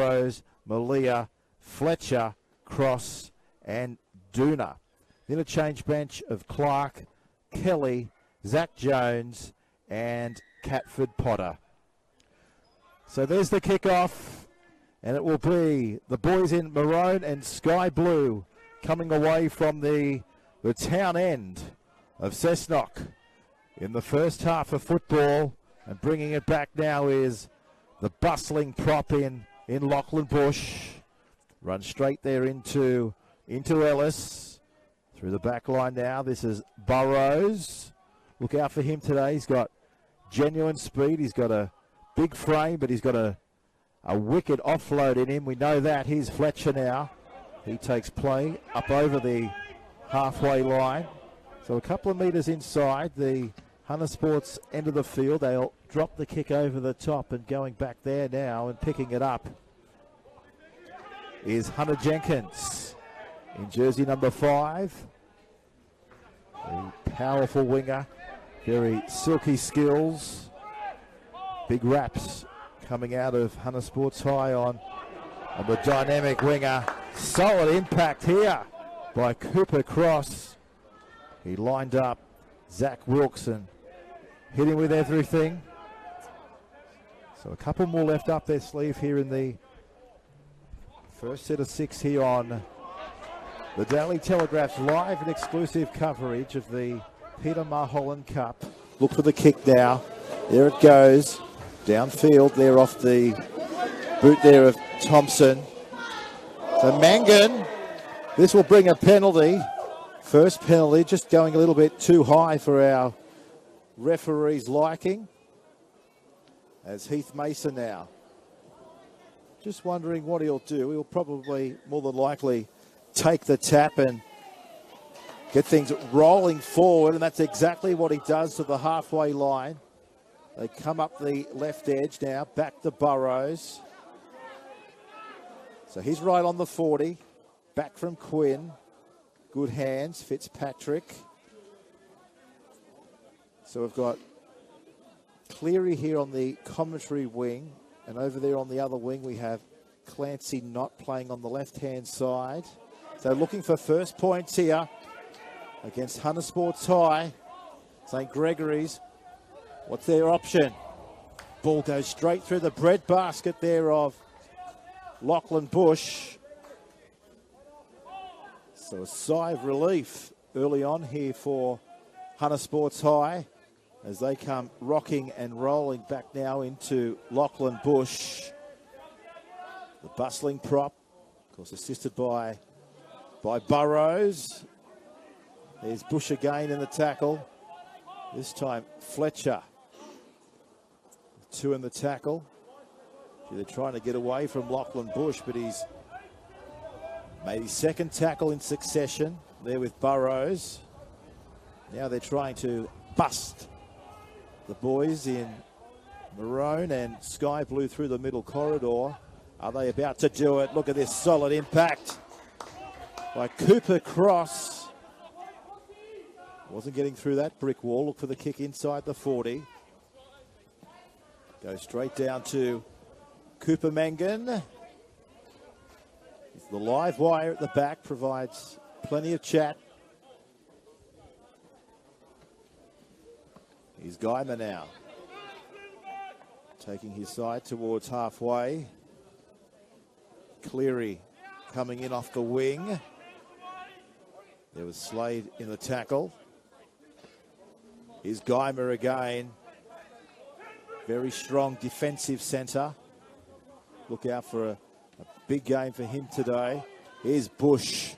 Burrows, Malia, Fletcher, Cross, and Dooner. The interchange bench of Clark, Kelly, Zach Jones, and Catford Potter. So there's the kickoff, and it will be the boys in maroon and sky blue coming away from the town end of Cessnock in the first half of football, and bringing it back now is the bustling prop in Lachlan Bush. Run straight there into Ellis. Through the back line now, this is Burrows. Look out for him today. He's got genuine speed. He's got a big frame, but he's got a wicked offload in him. We know that. Here's Fletcher now. He takes play up over the halfway line. So a couple of metres inside the Hunter Sports end of the field. They'll drop the kick over the top, and going back there now and picking it up is Hunter Jenkins in jersey number 5. A powerful winger, very silky skills. Big raps coming out of Hunter Sports High on the dynamic winger. Solid impact here by Cooper Cross. He lined up Zach Wilkson, hit him with everything. So a couple more left up their sleeve here in the first set of 6 here on the Daily Telegraph's live and exclusive coverage of the Peter Mulholland Cup. Look for the kick now. There it goes. Downfield there off the boot there of Thompson. So Mangan, this will bring a penalty. First penalty, just going a little bit too high for our referee's liking. As Heath Mason now. Just wondering what he'll do. He'll probably, more than likely, take the tap and get things rolling forward, and that's exactly what he does to the halfway line. They come up the left edge now, back to Burrows. So he's right on the 40, back from Quinn. Good hands, Fitzpatrick. So we've got Cleary here on the commentary wing, and over there on the other wing we have Clancy Knott playing on the left-hand side. So looking for first points here against Hunter Sports High. St. Gregory's, what's their option? Ball goes straight through the bread basket there of Lachlan Bush. So a sigh of relief early on here for Hunter Sports High as they come rocking and rolling back now into Lachlan Bush. The bustling prop, of course, assisted by Burrows. There's Bush again in the tackle. This time Fletcher. 2 in the tackle. They're trying to get away from Lachlan Bush, but he's made his second tackle in succession there with Burrows. Now they're trying to bust the boys in maroon and sky blue through the middle corridor. Are they about to do it? Look at this solid impact by Cooper Cross. Wasn't getting through that brick wall. Look for the kick inside the 40. Goes straight down to Cooper Mangan. The live wire at the back provides plenty of chat. Here's Guymer now. Taking his side towards halfway. Cleary coming in off the wing. There was Slade in the tackle. Here's Guymer again. Very strong defensive centre. Look out for a big game for him today. Here's Bush.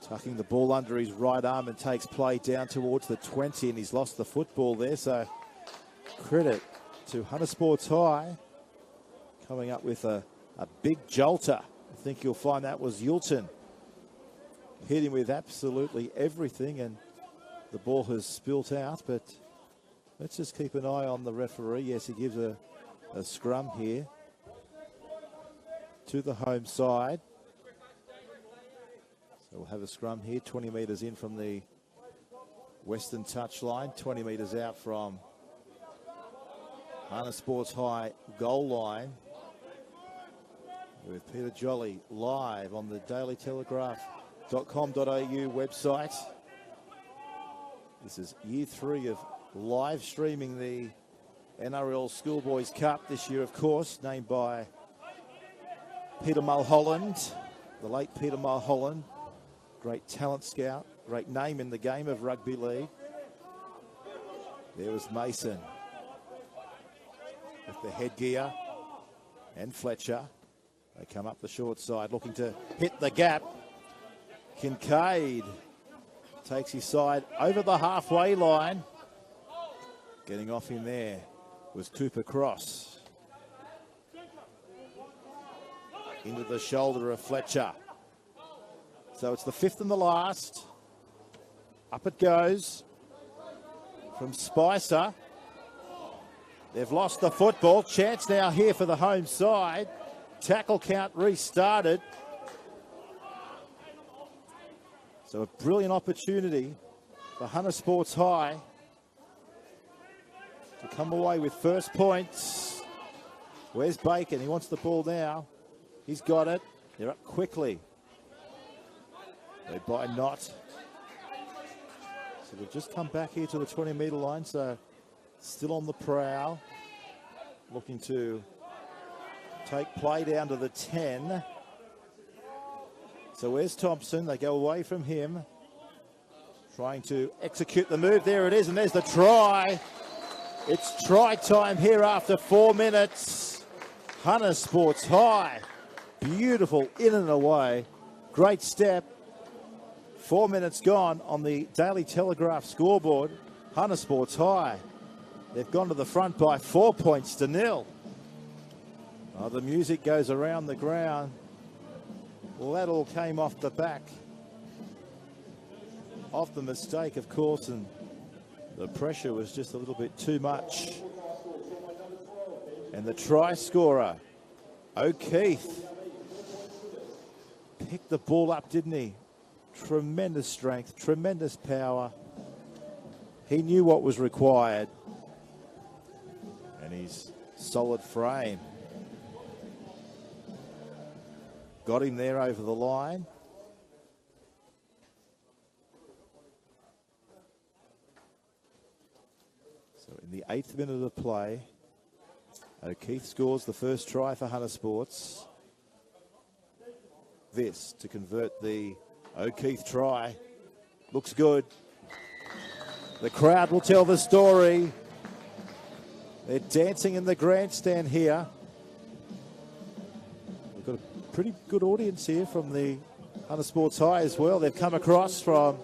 Tucking the ball under his right arm and takes play down towards the 20, and he's lost the football there. So credit to Hunter Sports High coming up with a big jolter. I think you'll find that was Yulton. Hit him with absolutely everything, and the ball has spilt out, but let's just keep an eye on the referee. Yes, he gives a scrum here to the home side. So we'll have a scrum here, 20 metres in from the western touchline, 20 metres out from Hunter Sports High goal line. with Peter Jolly live on the dailytelegraph.com.au website. This is year 3 of live streaming the NRL Schoolboys Cup this year, of course, named by Peter Mulholland, the late Peter Mulholland, great talent scout, great name in the game of rugby league. There was Mason with the headgear and Fletcher. They come up the short side looking to hit the gap. Kincaid takes his side over the halfway line. Getting off him there was Cooper Cross. Into the shoulder of Fletcher. So it's the 5th and the last. Up it goes from Spicer. They've lost the football. Chance now here for the home side. Tackle count restarted. So a brilliant opportunity for Hunter Sports High to come away with first points. Where's Bacon? He wants the ball now. He's got it. They're up quickly. They buy Knott. So they've just come back here to the 20-metre line, so still on the prowl. Looking to take play down to the 10. So where's Thompson? They go away from him. Trying to execute the move. There it is, and there's the try. It's try time here after 4 minutes. Hunter Sports High. Beautiful in and away. Great step. 4 minutes gone on the Daily Telegraph scoreboard. Hunter Sports High. They've gone to the front by 4 points to 0. Oh, the music goes around the ground. Well, that all came off the back of the mistake, of course, and the pressure was just a little bit too much. And the try scorer, O'Keefe, picked the ball up, didn't he? Tremendous strength, tremendous power. He knew what was required. And his solid frame got him there over the line. So in the 8th minute of play, O'Keefe scores the first try for Hunter Sports. This to convert the O'Keefe try. Looks good. The crowd will tell the story. They're dancing in the grandstand here. We've got a pretty good audience here from the Hunter Sports High as well. They've come across from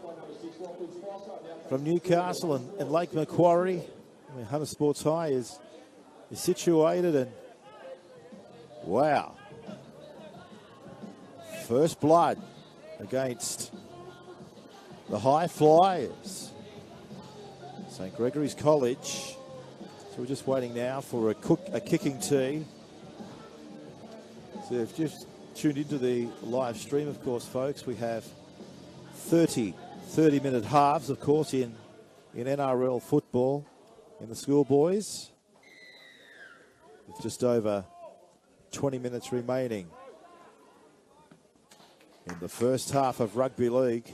Newcastle and Lake Macquarie. I mean, Hunter Sports High is situated, and wow. First blood against the High Flyers. St. Gregory's College. So we're just waiting now for a kicking tee. So if you've just tuned into the live stream, of course, folks, we have 30-minute halves, of course, in NRL football in the schoolboys, with just over 20 minutes remaining in the first half of rugby league.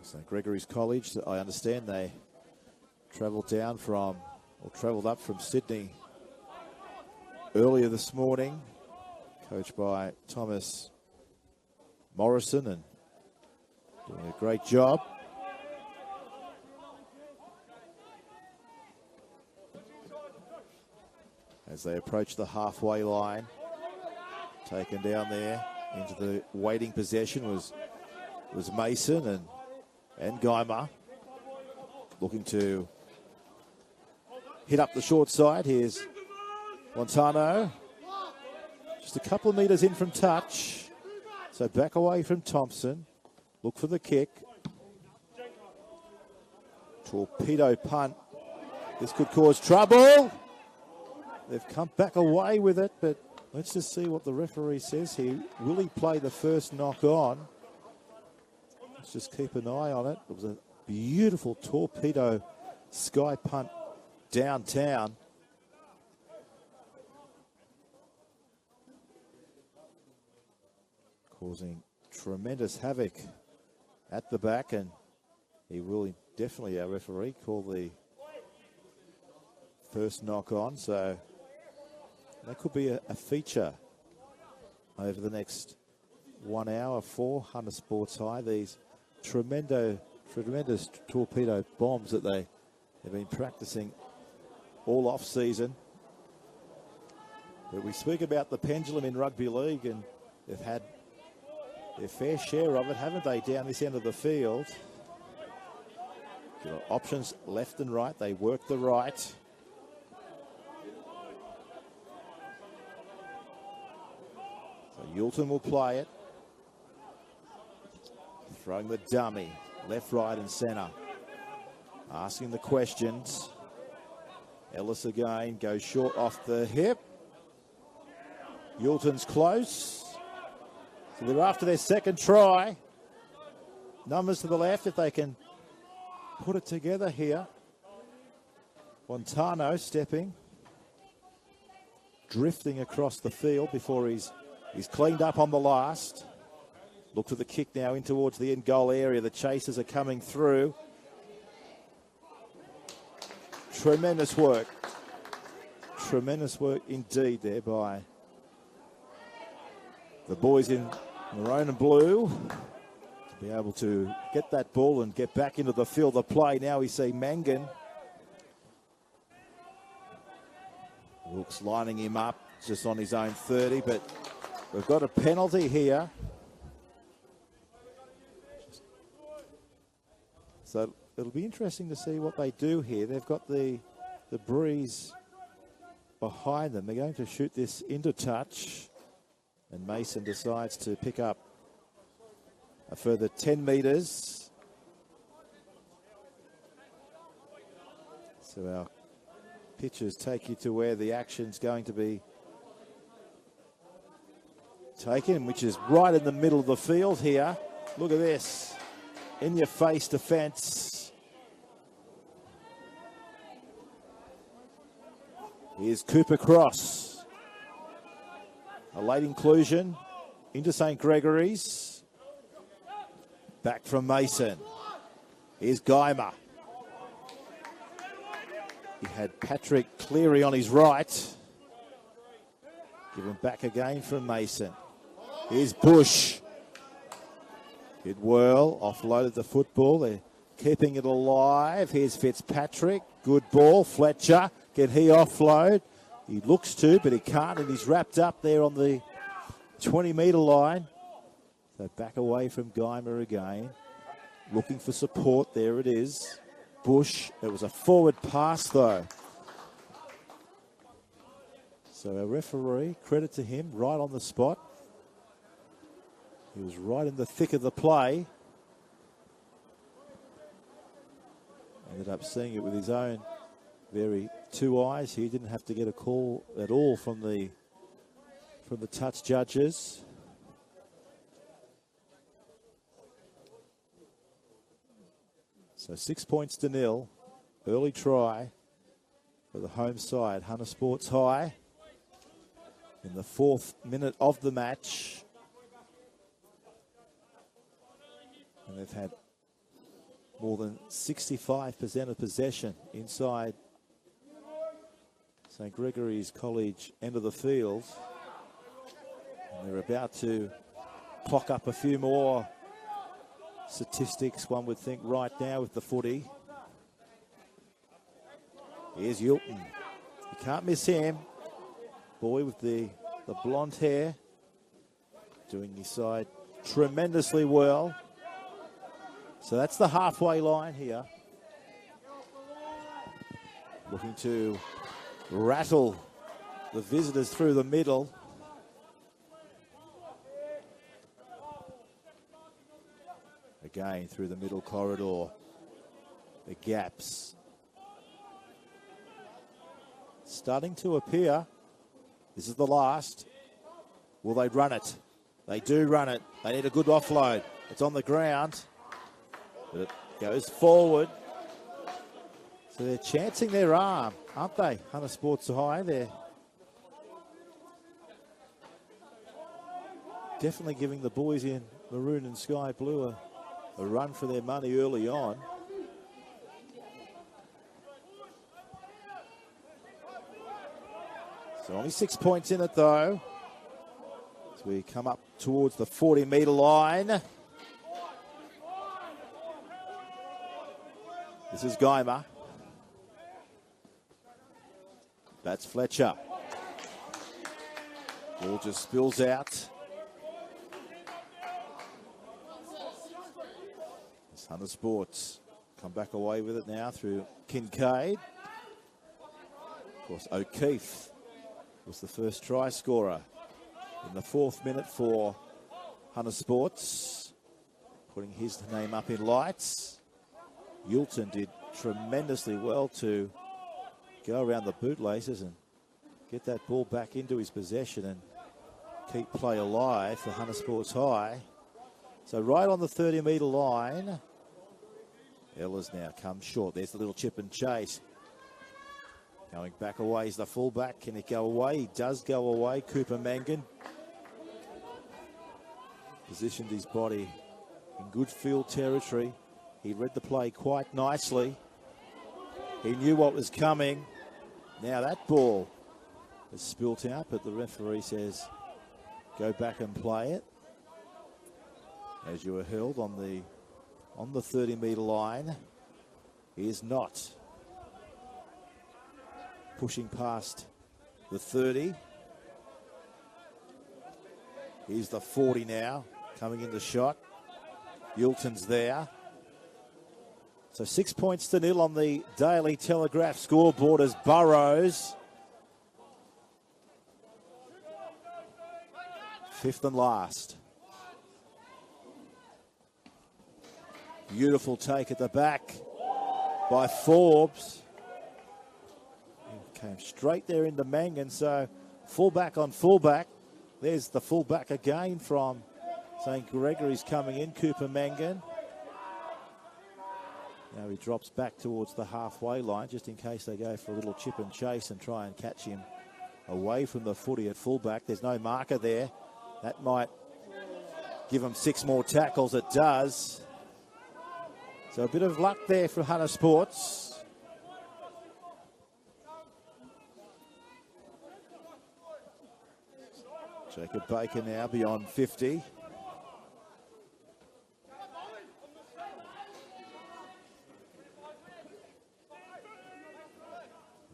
St. Gregory's College, I understand they travelled up from Sydney earlier this morning, coached by Thomas Morrison, and doing a great job. As they approach the halfway line, taken down there into the waiting possession was Mason and Geimer, looking to hit up the short side. Here's Montano, just a couple of metres in from touch, so back away from Thompson. Look for the kick. Torpedo punt. This could cause trouble. They've come back away with it, but let's just see what the referee says here. Will he play the first knock on? Let's just keep an eye on it. It was a beautiful torpedo sky punt downtown. causing tremendous havoc at the back, and he will definitely, our referee, call the first knock on. So that could be a feature over the next 1 hour for Hunter Sports High. These tremendous torpedo bombs that they have been practicing all off season. But we speak about the pendulum in rugby league, and they've had their fair share of it, haven't they, down this end of the field? Options left and right. They work the right. So Yulton will play it. Throwing the dummy, left, right and centre. Asking the questions. Ellis again, goes short off the hip. Yulton's close. So they're after their second try. Numbers to the left if they can put it together here. Montano stepping. Drifting across the field before he's cleaned up on the last. Look for the kick now in towards the end goal area. The chasers are coming through. Tremendous work. Tremendous work indeed there by the boys in maroon and blue to be able to get that ball and get back into the field of play. Now we see Mangan. Wilkes lining him up just on his own 30, but we've got a penalty here. So it'll be interesting to see what they do here. They've got the breeze behind them. They're going to shoot this into touch, and Mason decides to pick up a further 10 metres. So our pitchers take you to where the action's going to be taken, which is right in the middle of the field here. Look at this. In your face defence. Here's Cooper Cross. A late inclusion into St. Gregory's. Back from Mason. Here's Geimer. He had Patrick Cleary on his right. Give him back again from Mason. Here's Bush. Good whirl, offloaded the football. They're keeping it alive. Here's Fitzpatrick. Good ball. Fletcher. Can he offload? He looks to, but he can't, and he's wrapped up there on the 20-metre line. So back away from Geimer again. Looking for support. There it is. Bush. It was a forward pass, though. So our referee, credit to him, right on the spot. He was right in the thick of the play. Ended up seeing it with his own very two eyes. He didn't have to get a call at all from the touch judges. So 6 points to nil. Early try for the home side, Hunter Sports High, in the 4th minute of the match. And they've had more than 65% of possession inside St. Gregory's College end of the field. And they're about to clock up a few more statistics, one would think, right now with the footy. Here's Yulton. You can't miss him. Boy with the blonde hair, doing his side tremendously well. So that's the halfway line here. Looking to rattle the visitors through the middle. Again through the middle corridor. The gaps starting to appear. This is the last. Will they run it? They do run it. They need a good offload. It's on the ground. But it goes forward. So they're chancing their arm, aren't they? Hunter Sports High. They're definitely giving the boys in maroon and sky blue a run for their money early on. So only 6 points in it though. As we come up towards the 40-metre line. This is Geimer. That's Fletcher. Ball just spills out. It's Hunter Sports. Come back away with it now through Kincaid. Of course, O'Keefe was the first try scorer in the 4th minute for Hunter Sports, putting his name up in lights. Yulton did tremendously well to go around the bootlaces and get that ball back into his possession and keep play alive for Hunter Sports High. So right on the 30-metre line, Ella's now come short. There's the little chip and chase. Going back away is the fullback. Can it go away? He does go away. Cooper Mangan positioned his body in good field territory. He read the play quite nicely. He knew what was coming. Now that ball is spilt out, but the referee says go back and play it. As you were held on the 30-metre line. He is not pushing past the 30. Here's the 40 now, coming in the shot. Yulton's there. So 6 points to nil on the Daily Telegraph scoreboard as Burrows, 5th and last. Beautiful take at the back by Forbes. He came straight there into Mangan, so fullback on fullback. There's the fullback again from St. Gregory's coming in, Cooper Mangan. Now he drops back towards the halfway line just in case they go for a little chip and chase and try and catch him away from the footy at fullback. There's no marker there. That might give him 6 more tackles. It does. So a bit of luck there for Hunter Sports. Jacob Baker now beyond 50.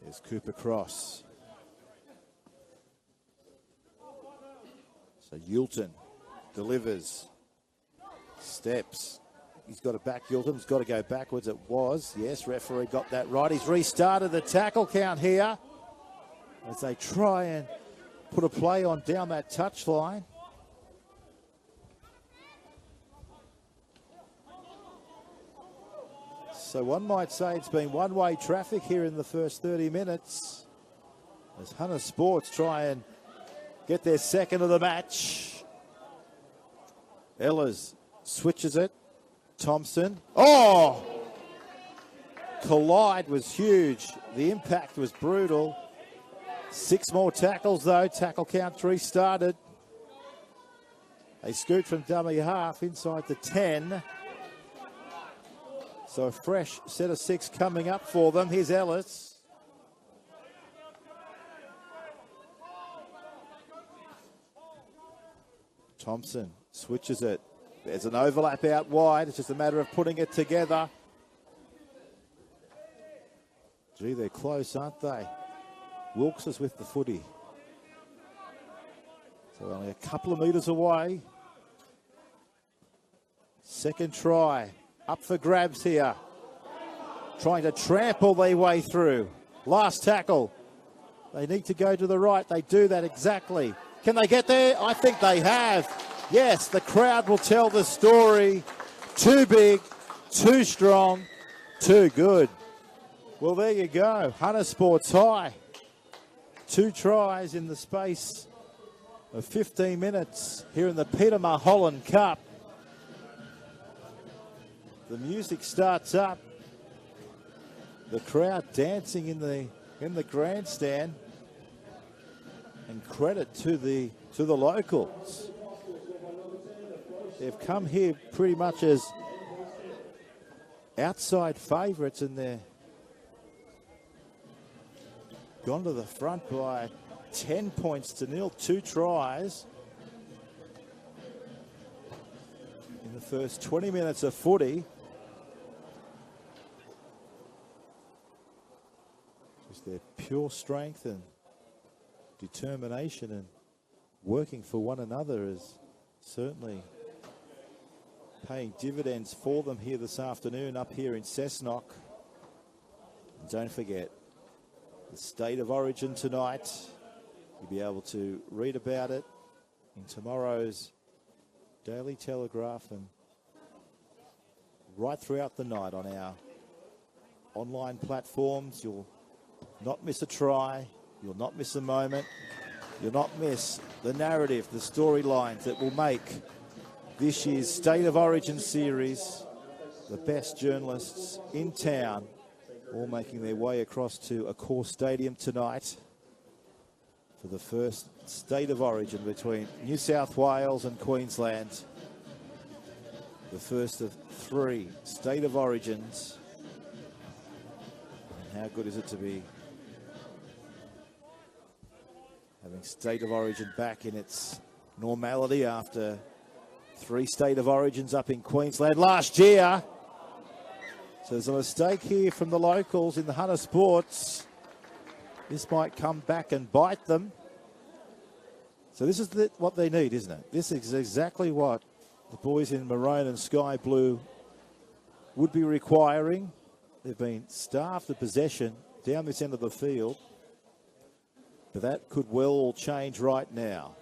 There's Cooper Cross. So Yulton delivers. Steps. He's got to back Yulton. He's got to go backwards. It was. Yes, referee got that right. He's restarted the tackle count here as they try and put a play on down that touchline. So one might say it's been one-way traffic here in the first 30 minutes as Hunter Sports try and get their second of the match. Ehlers switches it. Thompson. Oh! Collide was huge. The impact was brutal. 6 more tackles though. Tackle count 3 started. They scoot from dummy half inside the 10. So a fresh set of 6 coming up for them. Here's Ellis. Thompson switches it. There's an overlap out wide. It's just a matter of putting it together. Gee, they're close, aren't they? Wilkes is with the footy. So only a couple of metres away. Second try. Up for grabs here. Trying to trample their way through. Last tackle. They need to go to the right. They do that exactly. Can they get there? I think they have. Yes, the crowd will tell the story. Too big, too strong, too good. Well, there you go. Hunter Sports High. 2 tries in the space of 15 minutes here in the Peter Mulholland Cup. The music starts up. The crowd dancing in the grandstand. And credit to the locals. they've come here pretty much as outside favourites, and they're gone to the front by 10 points to nil, 2 tries in the first 20 minutes of footy. Just their pure strength and determination and working for one another is certainly paying dividends for them here this afternoon up here in Cessnock. And don't forget, the State of Origin tonight. You'll be able to read about it in tomorrow's Daily Telegraph and right throughout the night on our online platforms. You'll not miss a try. You'll not miss a moment. You'll not miss the narrative, the storylines that will make this year's State of Origin series. The best journalists in town all making their way across to Accor Stadium tonight for the first State of Origin between New South Wales and Queensland. The first of 3 State of Origins. And how good is it to be having State of Origin back in its normality after 3 State of Origins up in Queensland last year. So there's a mistake here from the locals in the Hunter Sports. This might come back and bite them. So this is what they need, isn't it? This is exactly what the boys in maroon and sky blue would be requiring. They've been starved of possession down this end of the field. But that could well all change right now.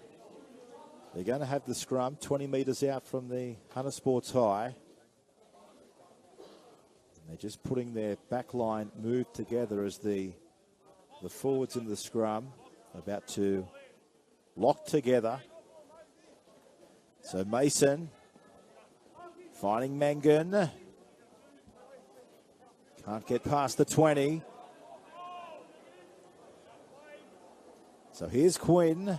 They're going to have the scrum 20 metres out from the Hunter Sports high. They're just putting their back line move together as the forwards in the scrum are about to lock together. So Mason finding Mangan. Can't get past the 20. So here's Quinn.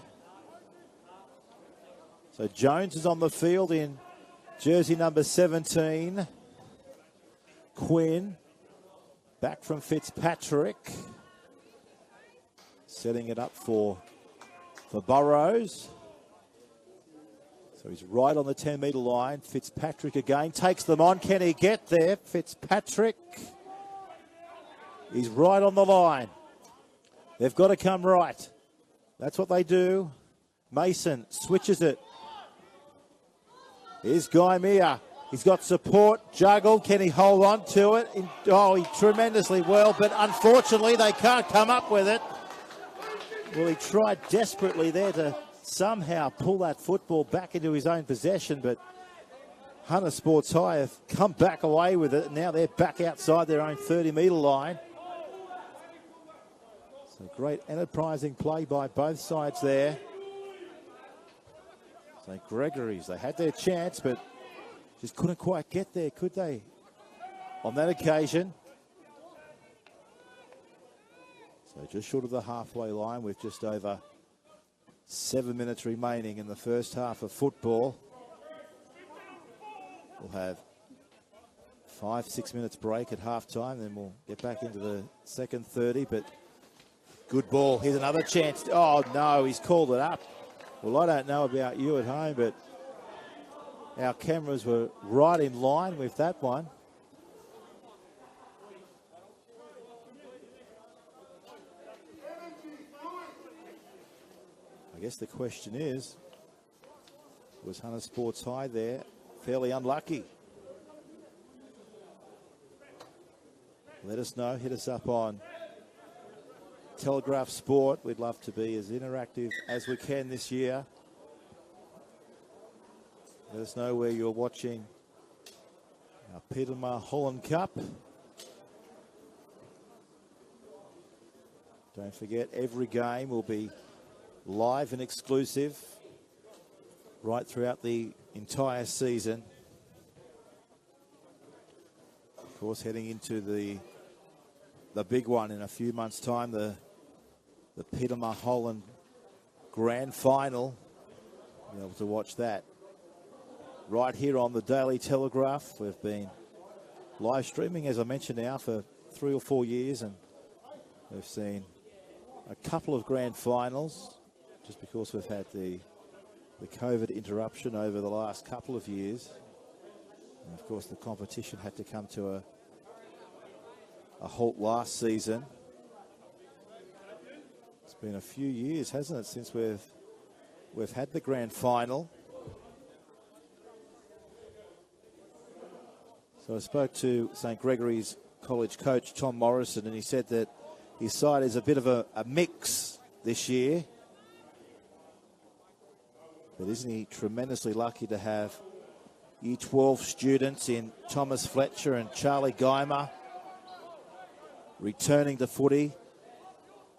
So Jones is on the field in jersey number 17. Quinn back from Fitzpatrick, setting it up for Burrows. So he's right on the 10-metre line. Fitzpatrick again takes them on. Can he get there? Fitzpatrick. He's right on the line. They've got to come right. That's what they do. Mason switches it. Here's Guy Meir. He's got support, juggled. Can he hold on to it? He tremendously well, but unfortunately they can't come up with it. Well, he tried desperately there to somehow pull that football back into his own possession, but Hunter Sports High have come back away with it. Now they're back outside their own 30-metre line. So great enterprising play by both sides there. So Gregory's, they had their chance, but just couldn't quite get there, could they? On that occasion. So just short of the halfway line with just over 7 minutes remaining in the first half of football. We'll have 5-6 minutes break at halftime, then we'll get back into the second 30, but good ball. Here's another chance. Oh, no, he's called it up. Well, I don't know about you at home, but our cameras were right in line with that one. I guess the question is, was Hunter Sports High there fairly unlucky? Let us know. Hit us up on Telegraph Sport. We'd love to be as interactive as we can this year. Let us know where you're watching our Peter Mulholland Cup. Don't forget, every game will be live and exclusive right throughout the entire season. Of course, heading into the big one in a few months' time, the Peter Mulholland Grand Final. You'll be able to watch that right here on the Daily Telegraph. We've been live streaming, as I mentioned now, for 3 or 4 years, and we've seen a couple of grand finals just because we've had the COVID interruption over the last couple of years. And of course, the competition had to come to a halt last season. It's been a few years, hasn't it, since we've had the grand final. So I spoke to St. Gregory's college coach, Tom Morrison, and he said that his side is a bit of a mix this year. But isn't he tremendously lucky to have Year 12 students in Thomas Fletcher and Charlie Geimer returning to footy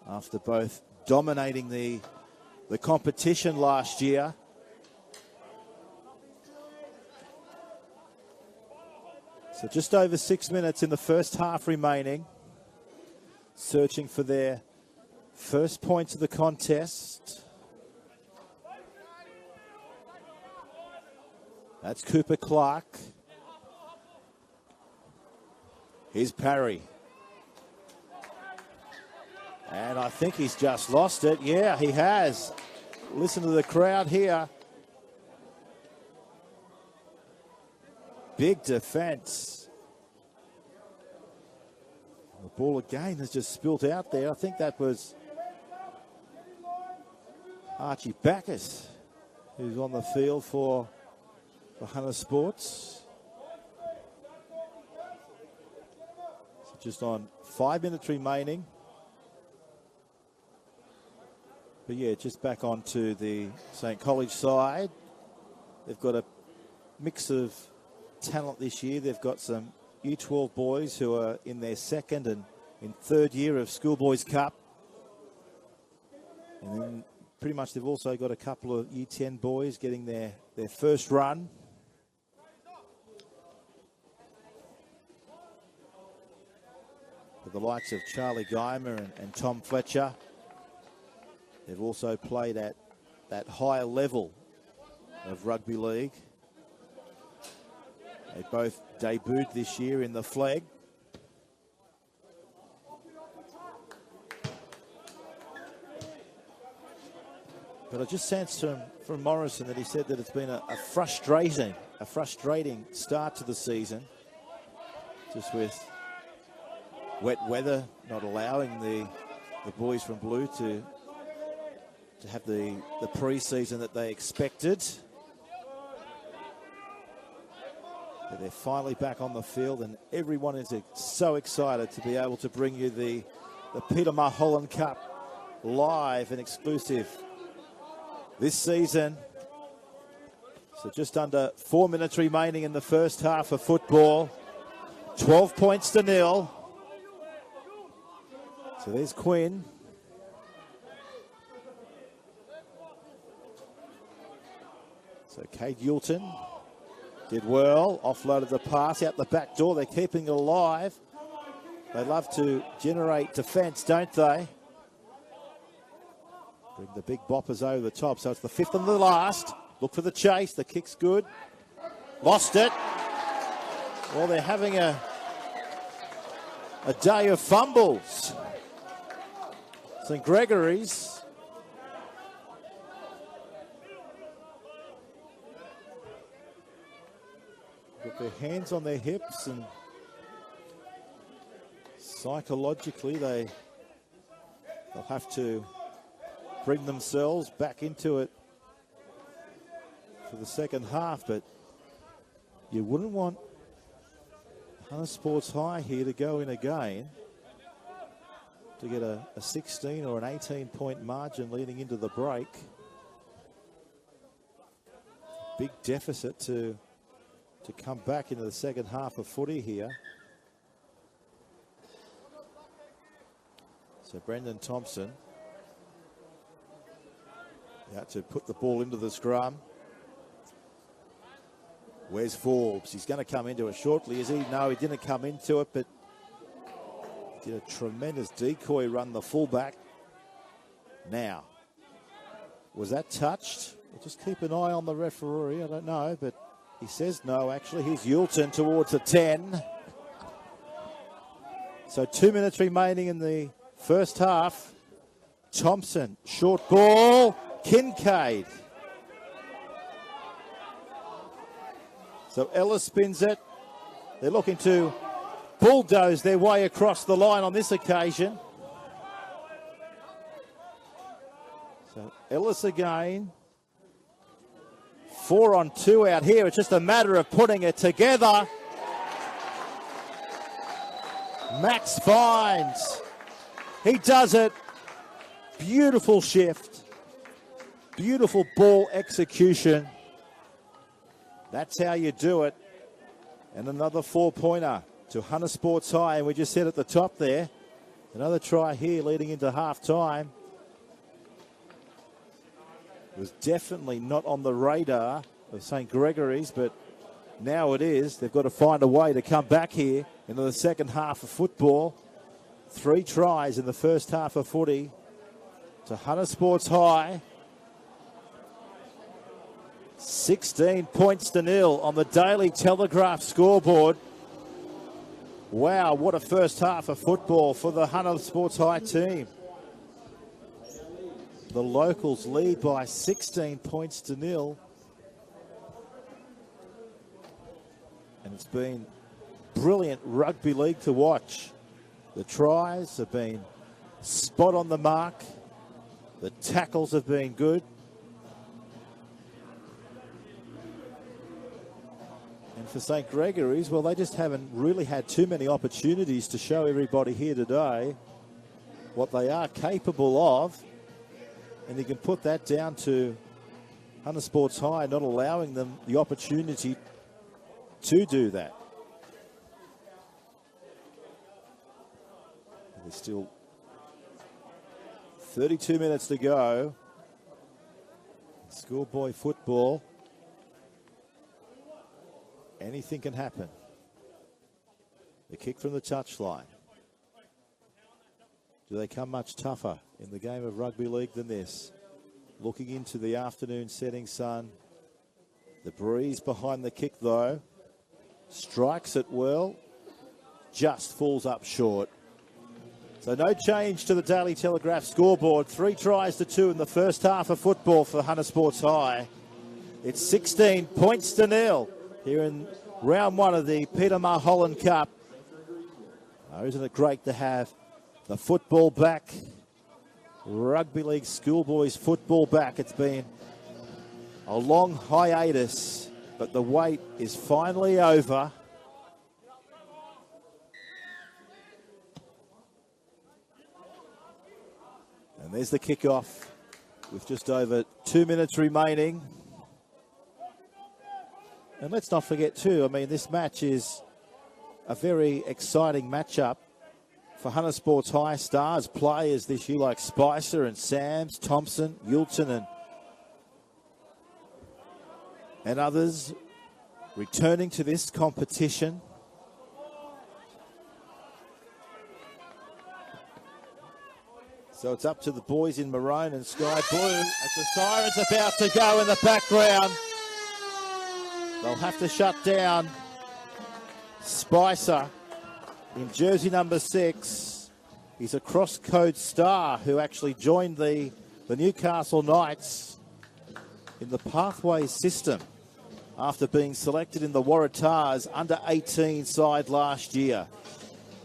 after both dominating the competition last year. So just over 6 minutes in the first half remaining, searching for their first points of the contest. That's Cooper Clark. Here's Parry. And I think he's just lost it. Yeah, he has. Listen to the crowd here. Big defense. The ball again has just spilt out there. I think that was Archie Backus, who's on the field for Hunter Sports. So just on 5 minutes remaining. But yeah, just back onto the St. College side. They've got a mix of talent this year. They've got some Year 12 boys who are in their second and in third year of Schoolboys Cup. And then pretty much they've also got a couple of Year 10 boys getting their first run. With the likes of Charlie Geimer and Tom Fletcher. They've also played at that higher level of rugby league. They both debuted this year in the flag. But I just sensed from Morrison that he said that it's been a frustrating start to the season. Just with wet weather not allowing the boys from Blue to have the pre-season that they expected. But they're finally back on the field, and everyone is so excited to be able to bring you the Peter Mulholland Cup live and exclusive this season. So just under 4 minutes remaining in the first half of football. 12 points to 0. So there's Quinn. So Kate Yulton did well, offloaded the pass out the back door. They're keeping it alive. They love to generate defence, don't they? Bring the big boppers over the top. So it's the fifth and the last. Look for the chase. The kick's good. Lost it. Well, they're having a day of fumbles. St. Gregory's. Got their hands on their hips, and psychologically they'll have to bring themselves back into it for the second half. But you wouldn't want Hunter Sports High here to go in again to get a 16 or an 18-point margin leading into the break. Big deficit to come back into the second half of footy here. So Brendan Thompson had to put the ball into the scrum. Where's Forbes? He's going to come into it shortly, is he? No, he didn't come into it, but did a tremendous decoy run, the fullback. Now, was that touched? We'll just keep an eye on the referee. I don't know, but He says no, actually. Here's Yulton towards the 10. So 2 minutes remaining in the first half. Thompson, short ball, Kincaid. So Ellis spins it. They're looking to bulldoze their way across the line on this occasion. So Ellis again. 4 on 2 out here. It's just a matter of putting it together. Max finds. He does it. Beautiful shift. Beautiful ball execution. That's how you do it. And another 4-pointer to Hunter Sports High. And we just said at the top there, another try here leading into half-time. It was definitely not on the radar of St. Gregory's, but now it is. They've got to find a way to come back here into the second half of football. 3 tries in the first half of footy to Hunter Sports High. 16 points to nil on the Daily Telegraph scoreboard. Wow, what a first half of football for the Hunter Sports High team. The locals lead by 16 points to nil. And it's been brilliant rugby league to watch. The tries have been spot on the mark. The tackles have been good. And for St. Gregory's, well, they just haven't really had too many opportunities to show everybody here today what they are capable of. And you can put that down to Hunter Sports High not allowing them the opportunity to do that. There's still 32 minutes to go. Schoolboy football. Anything can happen. The kick from the touchline. Do they come much tougher in the game of rugby league than this? Looking into the afternoon setting sun. The breeze behind the kick though. Strikes it well. Just falls up short. So no change to the Daily Telegraph scoreboard. 3 tries to 2 in the first half of football for Hunter Sports High. It's 16 points to nil here in round 1 of the Peter Mulholland Cup. Oh, isn't it great to have the football back? Rugby League Schoolboys football back. It's been a long hiatus, but the wait is finally over. And there's the kickoff with just over 2 minutes remaining. And let's not forget too, I mean, this match is a very exciting matchup for Hunter Sports High stars players this year like Spicer and Sams, Thompson, Yulton and others returning to this competition. So it's up to the boys in maroon and sky blue as the siren's about to go in the background. They'll have to shut down Spicer in jersey number 6. He's a cross-code star who actually joined the Newcastle Knights in the Pathways system after being selected in the Waratahs under-18 side last year.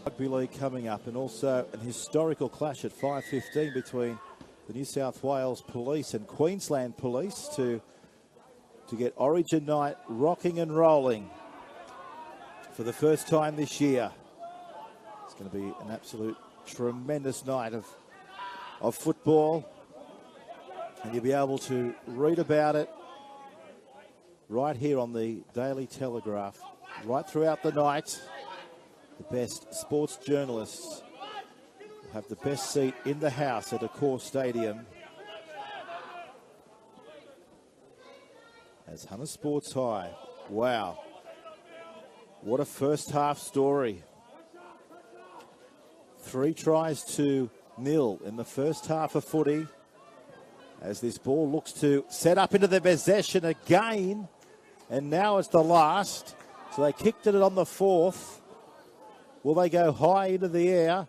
Rugby League coming up, and also an historical clash at 5:15 between the New South Wales Police and Queensland Police to get Origin night rocking and rolling for the first time this year. It's going to be an absolute tremendous night of football, and you'll be able to read about it right here on the Daily Telegraph right throughout the night. The best sports journalists will have the best seat in the house at Accor Stadium as Hunter Sports High. Wow, what a first half story. 3 tries to nil in the first half of footy as this ball looks to set up into the possession again And now it's the last. So they kicked it on the 4th. Will they go high into the air?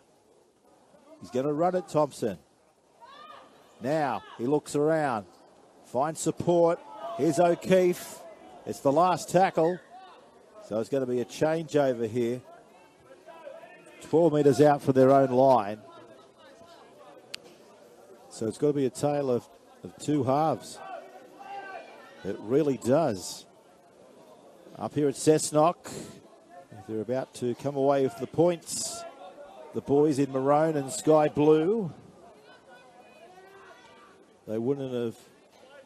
He's going to run it, Thompson. Now he looks around, finds support. Here's O'Keefe. It's the last tackle. So it's going to be a changeover here. 12 metres out for their own line. So it's got to be a tale of two halves. It really does. Up here at Cessnock, they're about to come away with the points. The boys in maroon and sky blue. They wouldn't have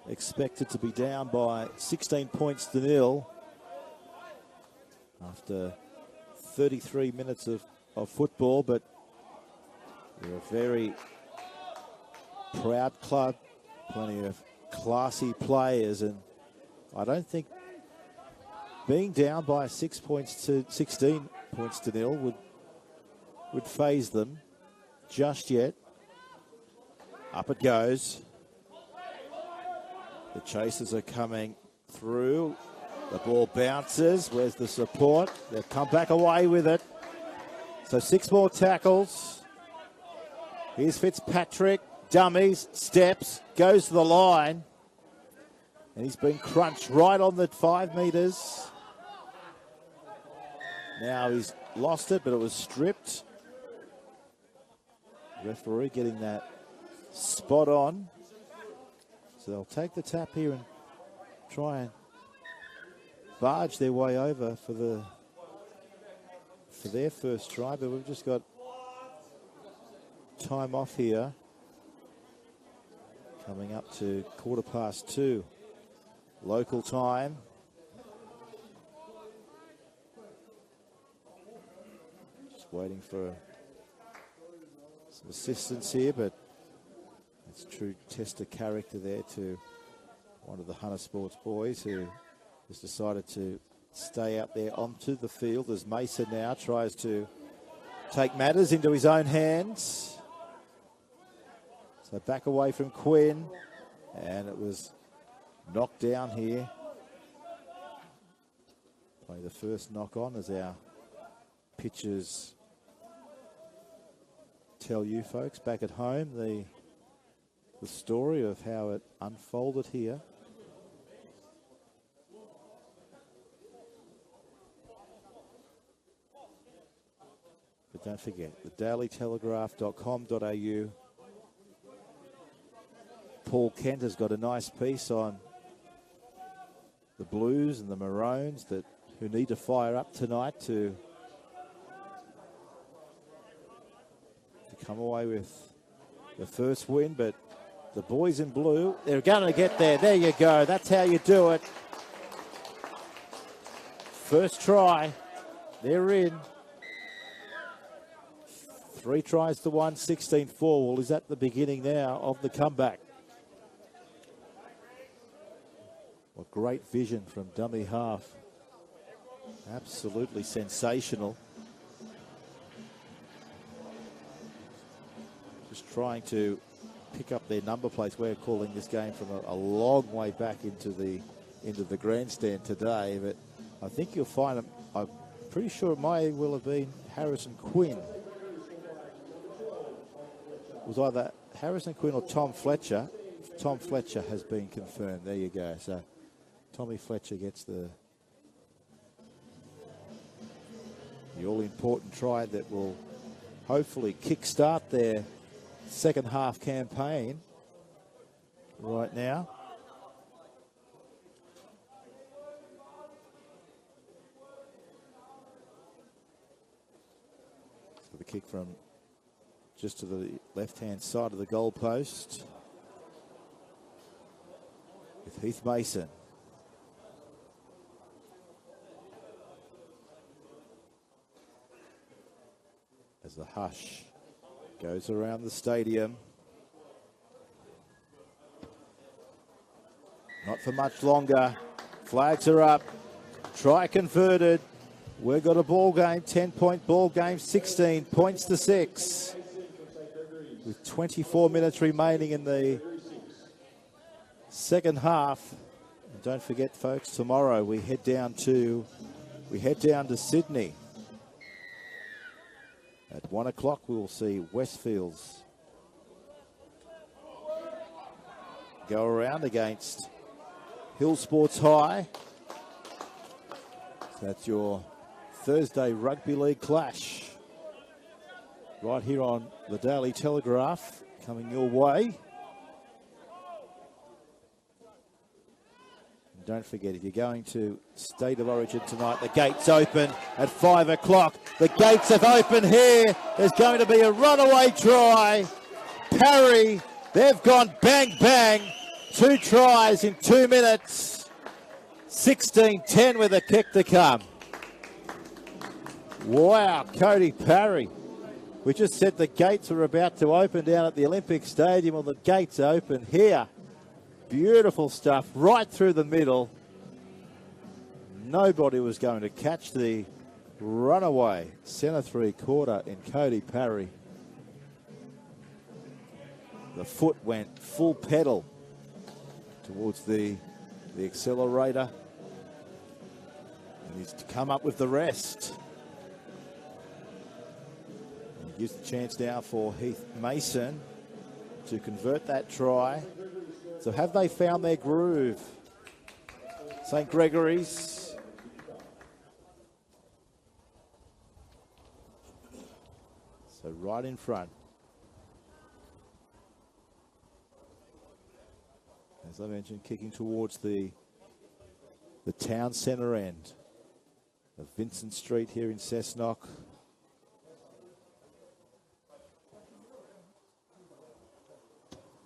expected to be down by 16 points to 0 after 33 minutes of football, but they're a very proud club, plenty of classy players, and I don't think being down by 16 points to 0 would faze them just yet. Up it goes. The chasers are coming through. The ball bounces. Where's the support? They've come back away with it. So 6 more tackles. Here's Fitzpatrick. Dummies, steps, goes to the line. And he's been crunched right on the 5 metres. Now he's lost it, but it was stripped. Referee getting that spot on. So they'll take the tap here and try and barge their way over for their first try, but we've just got time off here. Coming up to 2:15 local time. Just waiting for some assistance here, but it's a true test of character there to one of the Hunter Sports boys who has decided to stay out there onto the field as Mason now tries to take matters into his own hands. So back away from Quinn, and it was knocked down here. Play the first knock on as our pitchers tell you folks back at home the story of how it unfolded here. But don't forget, the dailytelegraph.com.au. Paul Kent has got a nice piece on the Blues and the Maroons who need to fire up tonight to come away with the first win. But the boys in blue, they're going to get there. There you go. That's how you do it. First try. They're in. 3 tries to 1, 16-4. Well, is that the beginning now of the comeback? What great vision from dummy half. Absolutely sensational. Just trying to pick up their number plates. We're calling this game from a long way back into the grandstand today, but I think you'll find them. I'm pretty sure it may well have been Harrison Quinn. It was either Harrison Quinn or Tom Fletcher. Tom Fletcher has been confirmed. There you go. So Tommy Fletcher gets the all-important try that will hopefully kickstart their second half campaign right now. So the kick from just to the left-hand side of the goal post with Heath Mason. As the hush goes around the stadium. Not for much longer. Flags are up. Try converted. We've got a ball game, 10-point ball game, 16 points to 6. With 24 minutes remaining in the second half. And don't forget, folks, tomorrow we head down to Sydney. At 1 o'clock, we will see Westfields go around against Hill Sports High. So that's your Thursday Rugby League clash. Right here on the Daily Telegraph, coming your way. And don't forget, if you're going to State of Origin tonight, the gates open at 5 o'clock. The gates have opened here. There's going to be a runaway try. Parry, they've gone bang, bang. 2 tries in 2 minutes. 16-10 with a kick to come. Wow, Cody Parry. We just said the gates were about to open down at the Olympic Stadium. Well, the gates open here. Beautiful stuff right through the middle. Nobody was going to catch the runaway centre 3/4 in Cody Parry. The foot went full pedal towards the accelerator. And he's to come up with the rest. Gives the chance now for Heath Mason to convert that try. So have they found their groove? St. Gregory's. So right in front. As I mentioned, kicking towards the town centre end of Vincent Street here in Cessnock.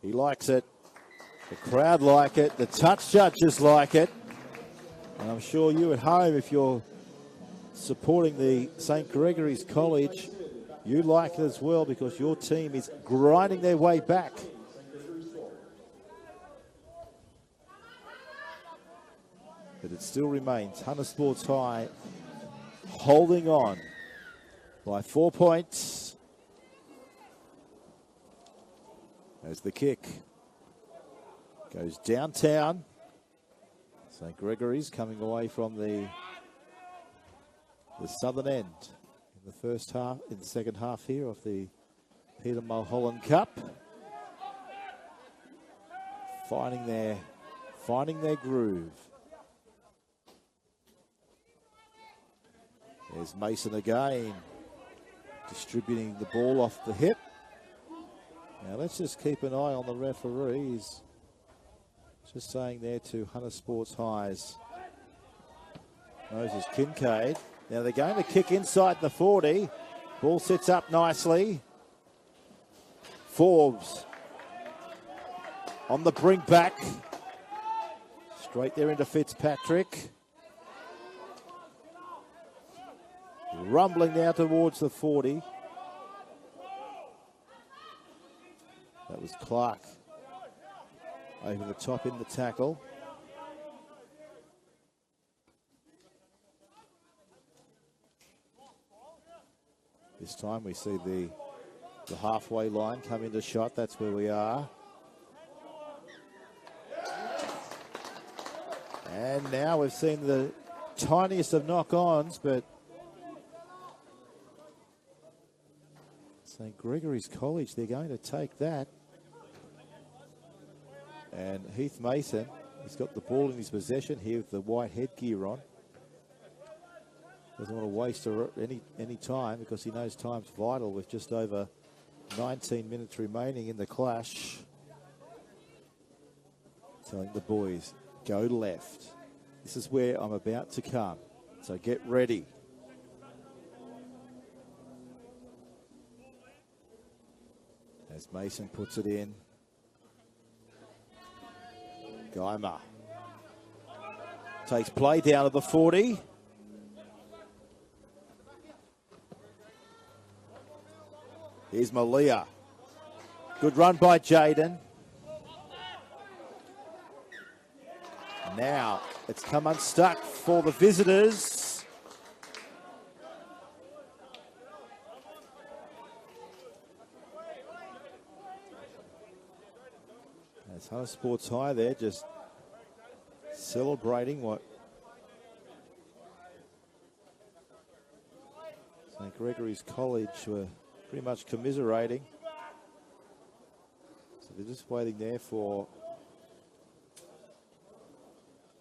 He likes it. The crowd like it. The touch judges like it. And I'm sure you at home, if you're supporting the St. Gregory's College, you like it as well because your team is grinding their way back. But it still remains Hunter Sports High holding on by 4 points. As the kick goes downtown. St. Gregory's coming away from the southern end in the first half, in the second half here of the Peter Mulholland Cup. Finding their groove. There's Mason again, distributing the ball off the hip. Now let's just keep an eye on the referee. He's just saying there to Hunter Sports High's Moses Kincaid. Now they're going to kick inside the 40. Ball sits up nicely. Forbes on the brink back. Straight there into Fitzpatrick. Rumbling now towards the 40. That was Clark over the top in the tackle. This time we see the halfway line come into shot. That's where we are. And now we've seen the tiniest of knock-ons, but St. Gregory's College, they're going to take that. And Heath Mason, he's got the ball in his possession here with the white headgear on. Doesn't want to waste any time because he knows time's vital with just over 19 minutes remaining in the clash. Telling the boys, go left. This is where I'm about to come. So get ready. As Mason puts it in. Geimer takes play down to the 40. Here's Malia. Good run by Jaden. Now it's come unstuck for the visitors. As Hunter Sports High there just celebrating what St. Gregory's College were pretty much commiserating. So they're just waiting there for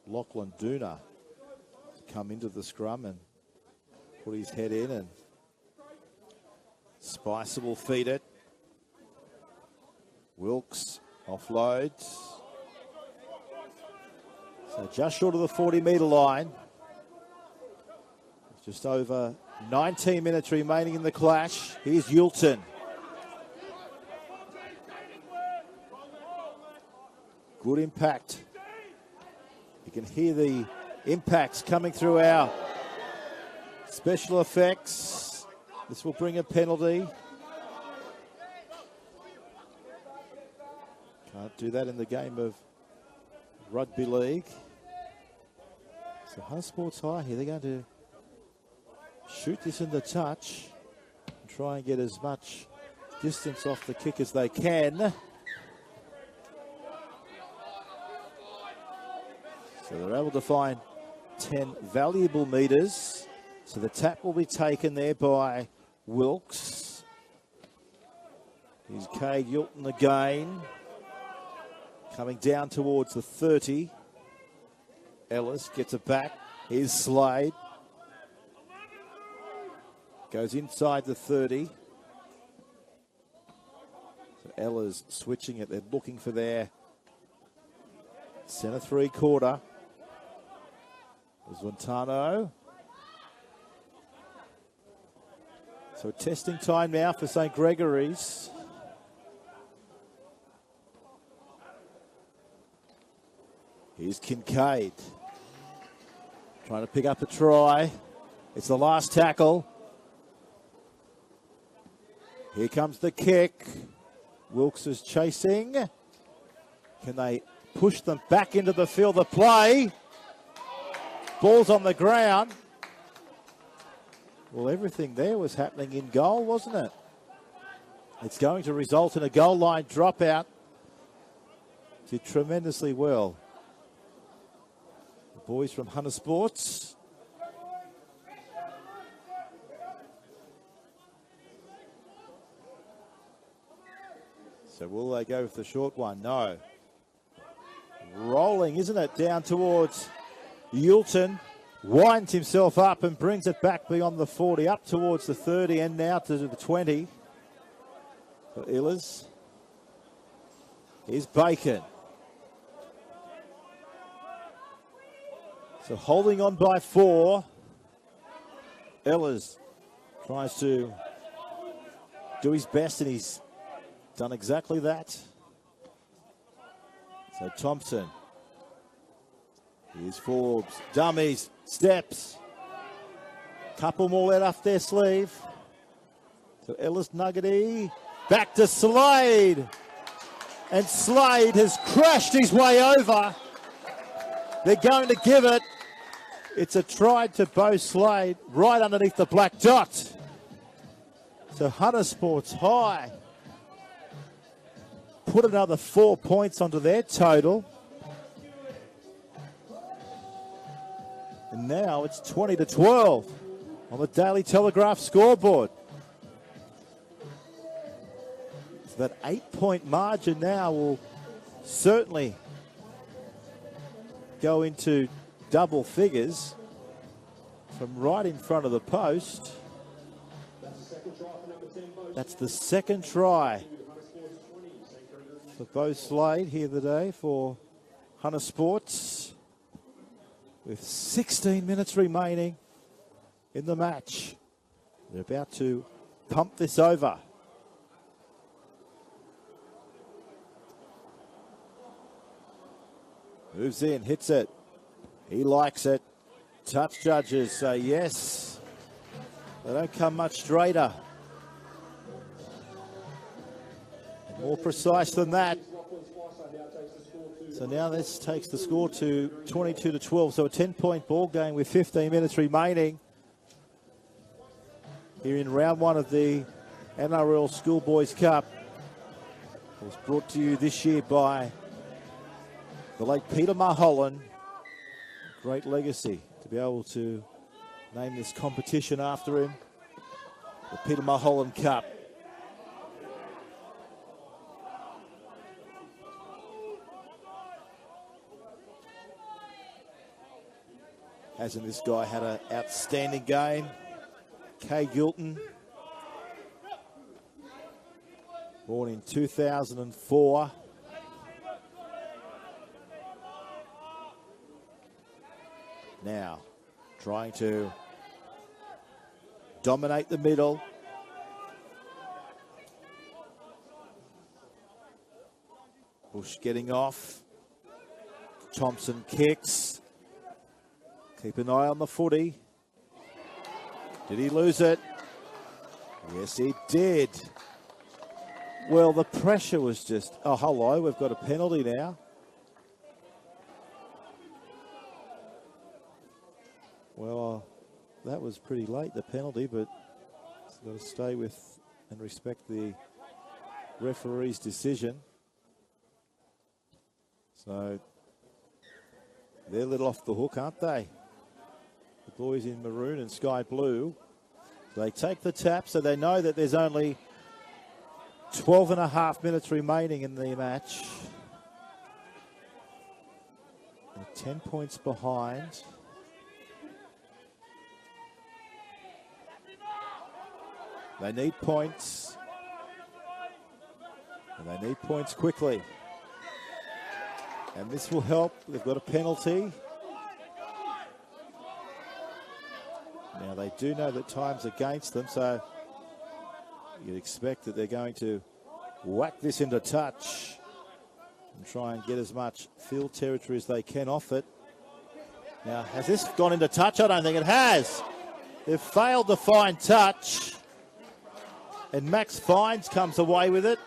Lachlan Dooner to come into the scrum and put his head in, and Spicer will feed it. Wilkes offloads. So just short of the 40-metre line. Just over 19 minutes remaining in the clash. Here's Yulton. Good impact. You can hear the impacts coming through our special effects. This will bring a penalty. Can't do that in the game of rugby league. So Hunter Sports High here, they're going to shoot this in the touch and try and get as much distance off the kick as they can. So they're able to find 10 valuable metres. So the tap will be taken there by Wilkes. Here's Cade Yulton again. Coming down towards the 30. Ellis gets it back. Here's Slade. Goes inside the 30. So Ellis switching it. They're looking for their centre three-quarter. There's Wintano. So testing time now for St. Gregory's. Here's Kincaid. Trying to pick up a try. It's the last tackle. Here comes the kick. Wilkes is chasing. Can they push them back into the field of play? Ball's on the ground. Well, everything there was happening in goal, wasn't it? It's going to result in a goal line dropout. Did tremendously well. The boys from Hunter Sports. So will they go with the short one? No. Rolling, isn't it, down towards Yulton. Winds himself up and brings it back beyond the 40, up towards the 30 and now to the 20. For Illers. Here's Bacon. So holding on by 4. Illers tries to do his best, and he's done exactly that. So Thompson. Here's Forbes. Dummies. Steps. Couple more let off their sleeve. So Ellis Nuggety. Back to Slade. And Slade has crashed his way over. They're going to give it. It's a try to Bo Slade right underneath the black dot. So Hunter Sports High put another 4 points onto their total. And now it's 20-12 on the Daily Telegraph scoreboard. So that 8-point margin now will certainly go into double figures from right in front of the post. That's the second try for Bo Slade here today for Hunter Sports, with 16 minutes remaining in the match. They're about to pump this over. Moves in, hits it. He likes it. Touch judges say yes. They don't come much straighter. More precise than that. So now this takes the score to 22-12. So a 10-point ball game with 15 minutes remaining here in round 1 of the NRL Schoolboys Cup. It was brought to you this year by the late Peter Mulholland great legacy to be able to name this competition after him, the Peter Mulholland Cup. Hasn't this guy had an outstanding game? Kay Gilton, born in 2004. Now, trying to dominate the middle. Bush getting off. Thompson kicks. Keep an eye on the footy. Did he lose it? Yes, he did. Well, the pressure was just... Oh, hello, we've got a penalty now. Well, that was pretty late, the penalty, but got to stay with and respect the referee's decision. So they're let off the hook, aren't they? The boys in maroon and sky blue. They take the tap, so they know that there's only 12.5 minutes remaining in the match. They're 10 points behind. They need points. And they need points quickly. And this will help. They've got a penalty. Now they do know that time's against them, so you'd expect that they're going to whack this into touch and try and get as much field territory as they can off it. Now, has this gone into touch? I don't think it has. They've failed to find touch. And Max Fines comes away with it.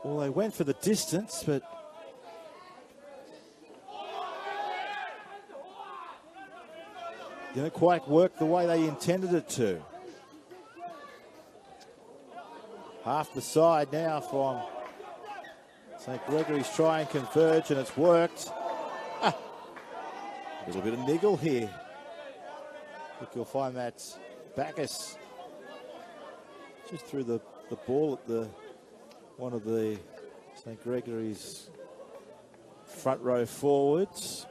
Well, they went for the distance, but didn't quite work the way they intended it to. Half the side now from St. Gregory's try and converge, and it's worked. A little bit of niggle here. I think you'll find that Bacchus just threw the ball at the one of the St. Gregory's front row forwards.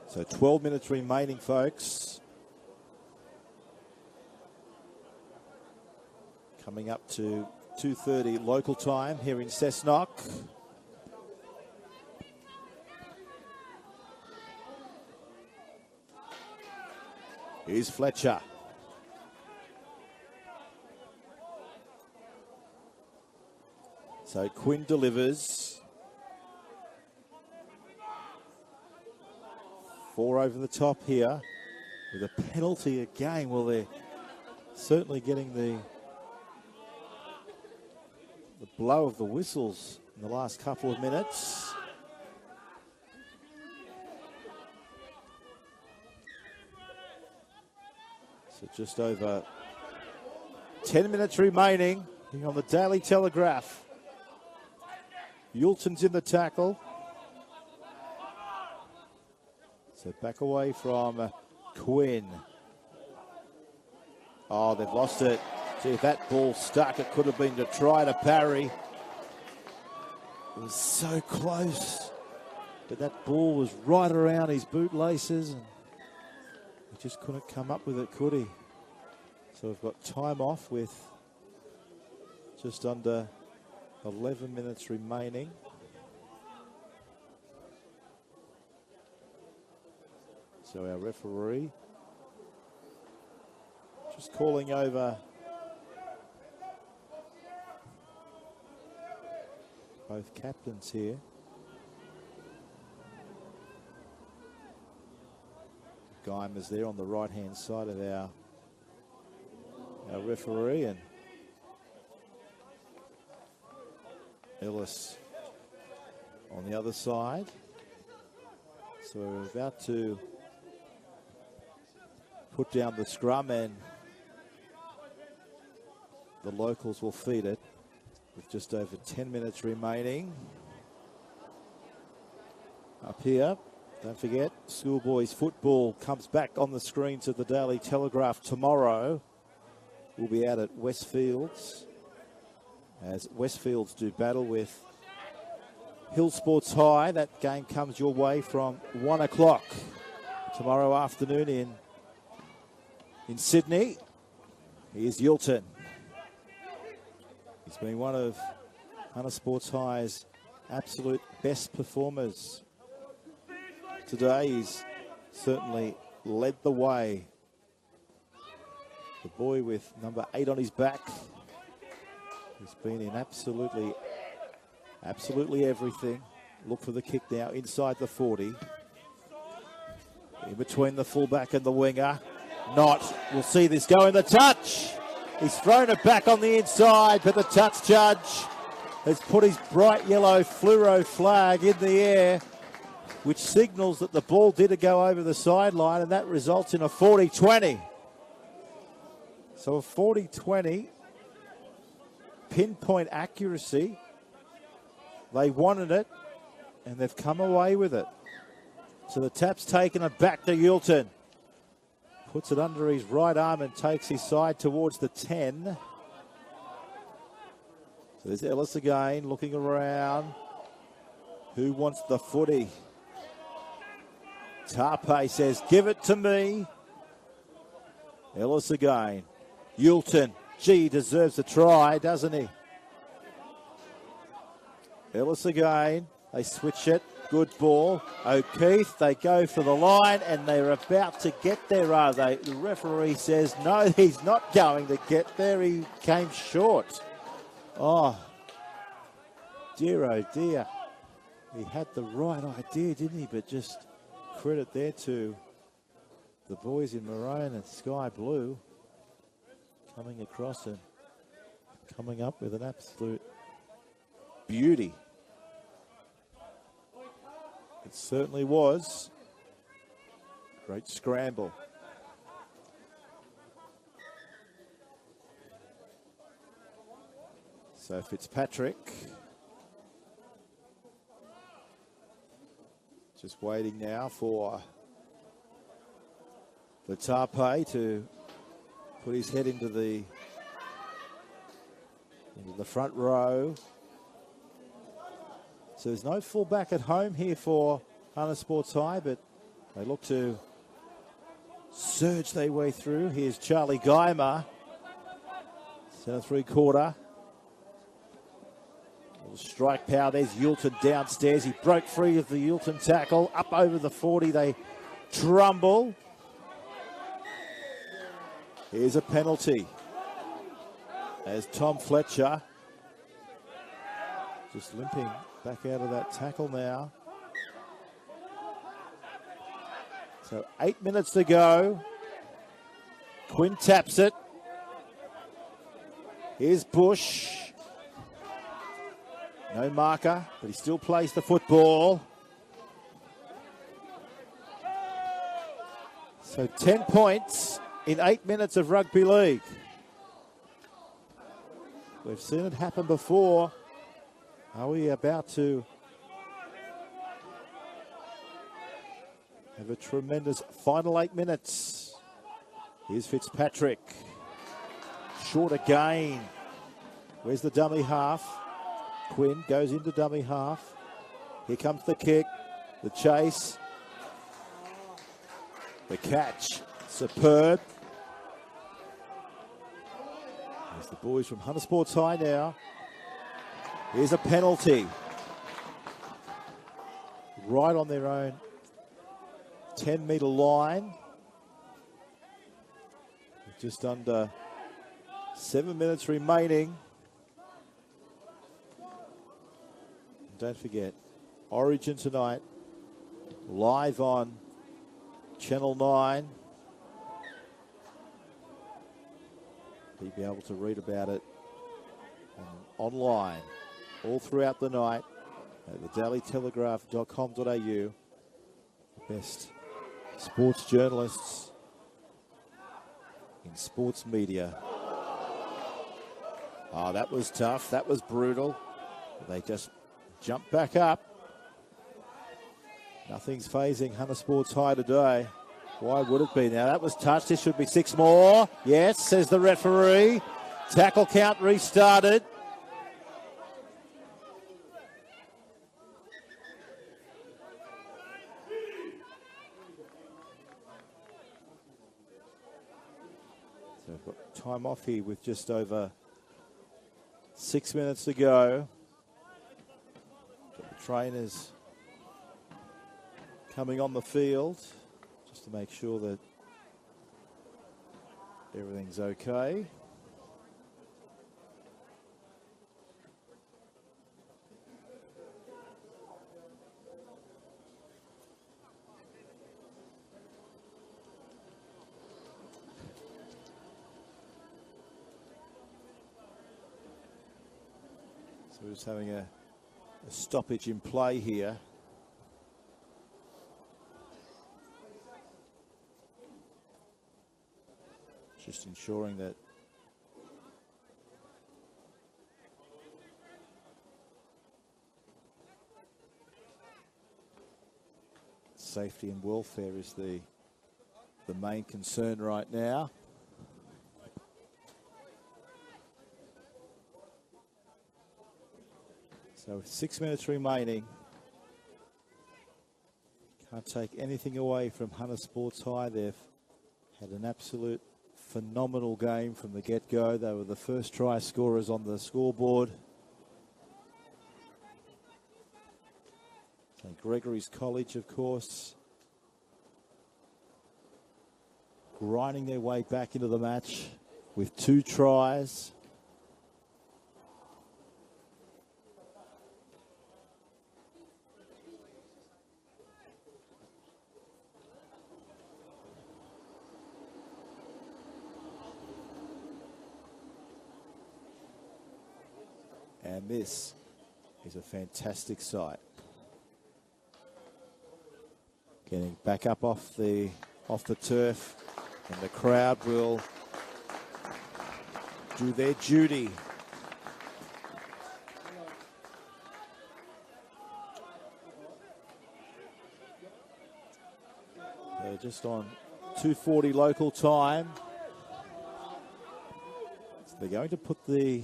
So 12 minutes remaining, folks. Coming up to 2:30 local time here in Cessnock. Here's Fletcher. So Quinn delivers. 4 over the top here with a penalty again. Well, they're certainly getting the blow of the whistles in the last couple of minutes. So just over 10 minutes remaining on the Daily Telegraph. Yulton's in the tackle. So back away from Quinn. Oh, they've lost it. See, if that ball stuck, it could have been to try to parry. It was so close. But that ball was right around his bootlaces, and he just couldn't come up with it, could he? So we've got time off with just under 11 minutes remaining. So our referee just calling over both captains here. Guymer's there on the right-hand side of our referee, and Ellis on the other side. So we're about to put down the scrum, and the locals will feed it with just over 10 minutes remaining. Up here, don't forget, Schoolboys football comes back on the screens of the Daily Telegraph tomorrow. We'll be out at Westfields as Westfields do battle with Hill Sports High. That game comes your way from 1 o'clock tomorrow afternoon in Sydney. Here's Yilton. He's been one of Hunter Sports High's absolute best performers today. He's certainly led the way. The boy with number 8 on his back. He's been in absolutely everything. Look for the kick now inside the 40. In between the fullback and the winger. Not. We'll see this go in the touch. He's thrown it back on the inside, but the touch judge has put his bright yellow fluoro flag in the air, which signals that the ball did go over the sideline, and that results in a 40-20. So a 40-20, pinpoint accuracy. They wanted it, and they've come away with it. So the tap's taken it back to Yilton. Puts it under his right arm and takes his side towards the 10. So there's Ellis again, looking around. Who wants the footy? Tarpe says, give it to me. Ellis again. Yilton, gee, deserves a try, doesn't he? Ellis again. They switch it. Good ball. O'Keefe, they go for the line, and they're about to get there, are they? The referee says, no, he's not going to get there. He came short. Oh, dear. He had the right idea, didn't he? But just credit there to the boys in maroon and sky blue coming across and coming up with an absolute beauty. It certainly was. Great scramble. So Fitzpatrick just waiting now for the Tarpe to put his head into the front row. So there's no fullback at home here for Hunter Sports High, but they look to surge their way through. Here's Charlie Geimer, centre 3/4. Little strike power. There's Yilton downstairs. He broke free of the Yilton tackle. Up over the 40, they trumble. Here's a penalty as Tom Fletcher just limping back out of that tackle now. So 8 minutes to go. Quinn taps it. Here's Bush. No marker, but he still plays the football. So 10 points in 8 minutes of rugby league. We've seen it happen before. Are we about to have a tremendous final 8 minutes? Here's Fitzpatrick. Short again. Where's the dummy half? Quinn goes into dummy half. Here comes the kick. The chase. The catch. Superb. There's the boys from Hunter Sports High now. Here's a penalty. Right on their own 10-metre line. Just under 7 minutes remaining. Don't forget, Origin tonight, live on Channel 9. You'll be able to read about it online all throughout the night at thedailytelegraph.com.au. The best sports journalists in sports media. Oh, that was tough. That was brutal. They just jumped back up. Nothing's phasing Hunter Sports High today. Why would it be now? That was touched. This should be 6 more. Yes, says the referee. Tackle count restarted. So we've got time off here with just over 6 minutes to go. Got the trainers coming on the field just to make sure that everything's okay. So we're just having a stoppage in play here. Just ensuring that safety and welfare is the main concern right now. So with 6 minutes remaining, can't take anything away from Hunter Sports High. They've had an absolute phenomenal game from the get-go. They were the first try scorers on the scoreboard. St. Gregory's College, of course, grinding their way back into the match with 2 tries. And this is a fantastic sight. Getting back up off the turf, and the crowd will do their duty. They're just on 2:40 local time. So they're going to put the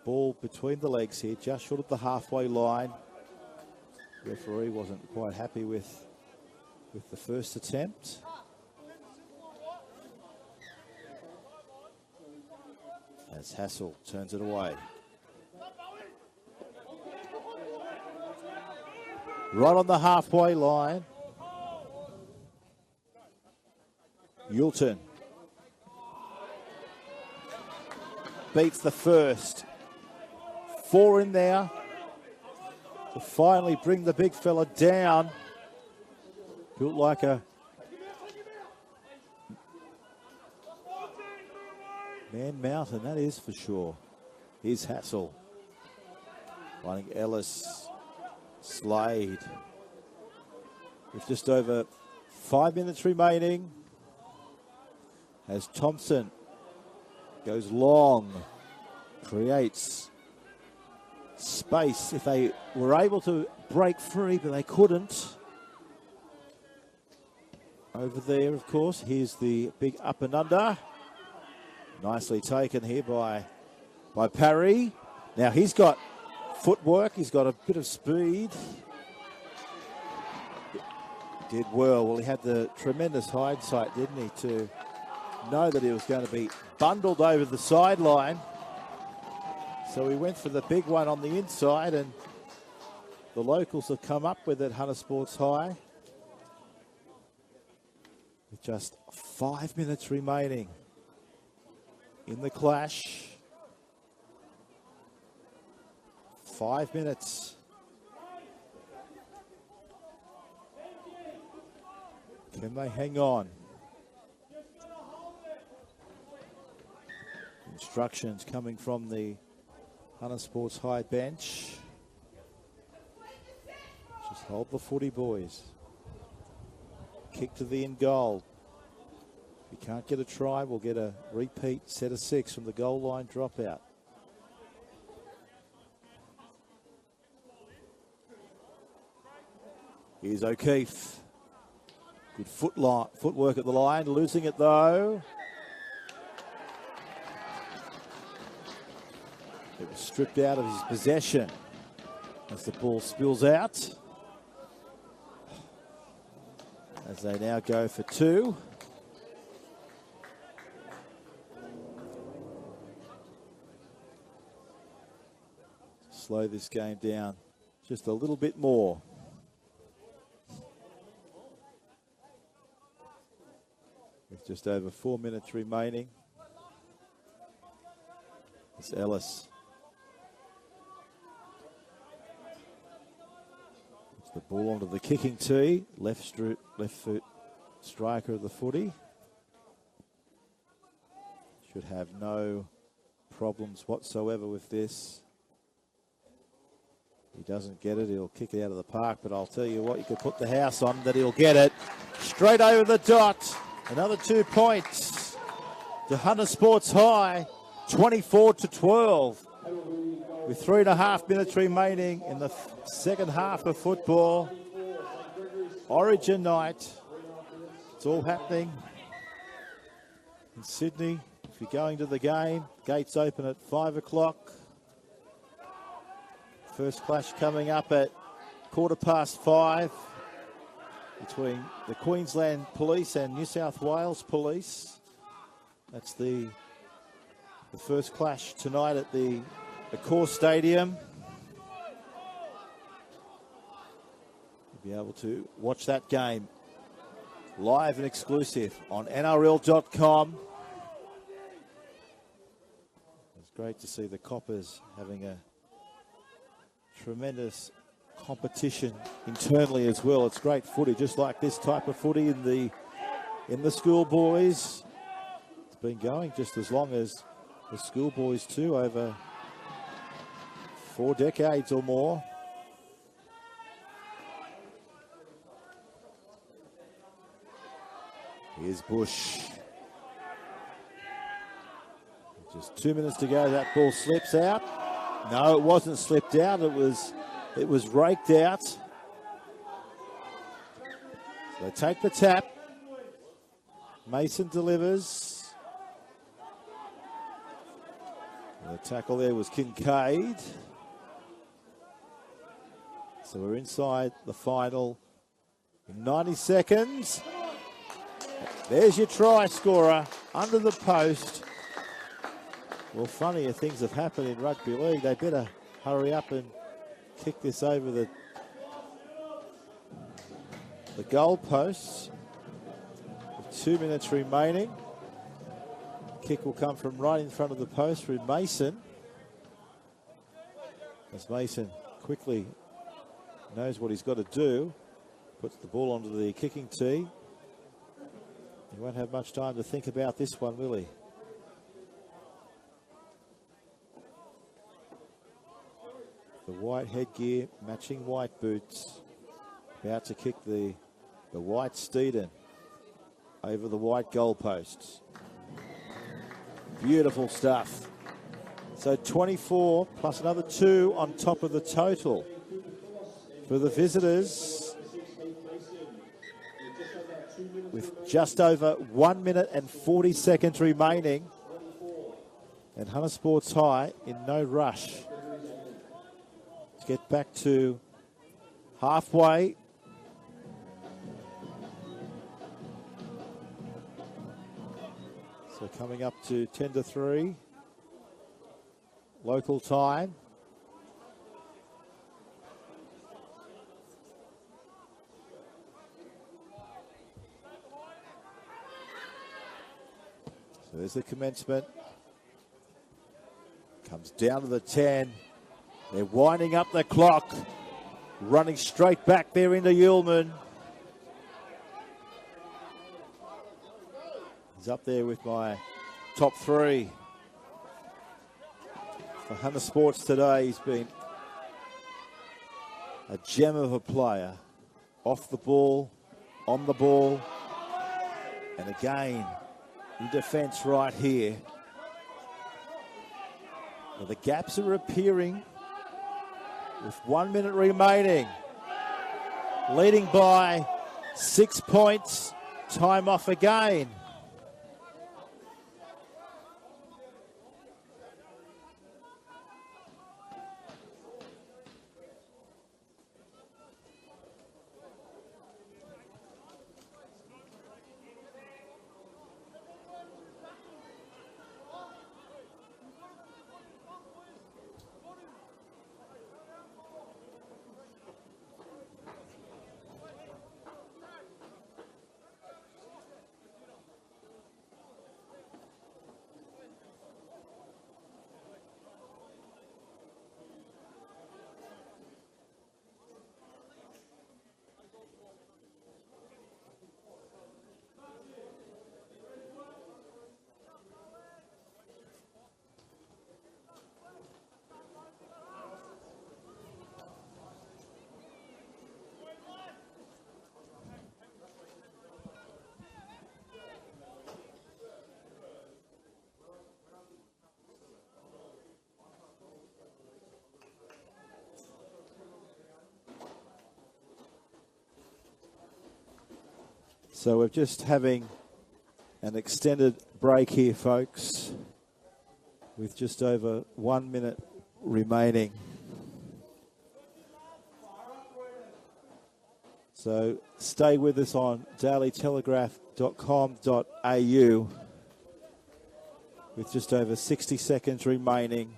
ball between the legs here, just short of the halfway line. The referee wasn't quite happy with the first attempt. As Hassel turns it away. Right on the halfway line. Yulton beats the first. 4 in there to finally bring the big fella down. Built like a man mountain, that is for sure. Here's Hassel. Finding Ellis. Slade. With just over 5 minutes remaining. As Thompson goes long. Creates space. If they were able to break free, but they couldn't. Over there, of course, here's the big up and under. Nicely taken here by Parry. Now he's got footwork, he's got a bit of speed. Did well. Well, he had the tremendous hindsight, didn't he, to know that he was going to be bundled over the sideline. So he went for the big one on the inside, and the locals have come up with it, Hunter Sports High. With just 5 minutes remaining in the clash. 5 minutes. Can they hang on? Instructions coming from the Hunter Sports High bench. Just hold the footy, boys. Kick to the in goal. If you can't get a try, we'll get a repeat set of 6 from the goal line dropout. Here's O'Keefe. Good footwork at the line, losing it though. It was stripped out of his possession as the ball spills out. As they now go for 2. Slow this game down just a little bit more. With just over 4 minutes remaining. It's Ellis. Puts the ball onto the kicking tee. Left foot striker of the footy. Should have no problems whatsoever with this. He doesn't get it, he'll kick it out of the park, but I'll tell you what, you could put the house on that he'll get it. Straight over the dot. Another 2 points to Hunter Sports High, 24-12. With 3.5 minutes remaining in the second half of football. Origin night. It's all happening in Sydney. If you're going to the game, gates open at 5 o'clock. First clash coming up at 5:15 between the Queensland Police and New South Wales Police. That's the first clash tonight at the Accor Stadium. You'll be able to watch that game live and exclusive on NRL.com. It's great to see the Coppers having a tremendous competition internally as well. It's great footy, just like this type of footy in the Schoolboys. It's been going just as long as the Schoolboys too, over 4 decades or more. Here's Bush. Just 2 minutes to go. That ball slips out. No, it wasn't slipped out. It was raked out. So they take the tap. Mason delivers. And the tackle there was Kincaid. So we're inside the final 90 seconds. There's your try scorer under the post. Well, funnier things have happened in rugby league. They better hurry up and kick this over the goal posts. With 2 minutes remaining. Kick will come from right in front of the post through Mason. As Mason quickly knows what he's got to do. Puts the ball onto the kicking tee. He won't have much time to think about this one, will he? The white headgear, matching white boots. About to kick the white Steeden over the white goalposts. Beautiful stuff. So 24 plus another 2 on top of the total for the visitors. With just over 1 minute and 40 seconds remaining. And Hunter Sports High in no rush. Get back to halfway. So coming up to 10-3 local time. So there's the commencement. Comes down to the 10. They're winding up the clock. Running straight back there into Ullman. He's up there with my top 3. For Hunter Sports today, he's been a gem of a player. Off the ball, on the ball, and again, in defence right here. Well, the gaps are appearing with 1 minute remaining. Leading by 6 points. Time off again. So we're just having an extended break here, folks, with just over 1 minute remaining. So stay with us on dailytelegraph.com.au with just over 60 seconds remaining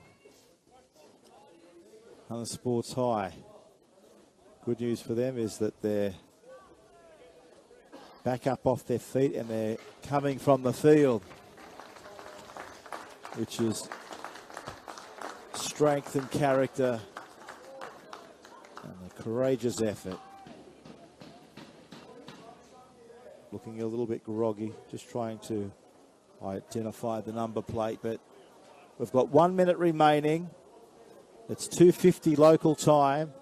on the Sports High. Good news for them is that they're back up off their feet and they're coming from the field, which is strength and character and a courageous effort. Looking a little bit groggy, just trying to identify the number plate, but we've got 1 minute remaining. It's 2:50 local time.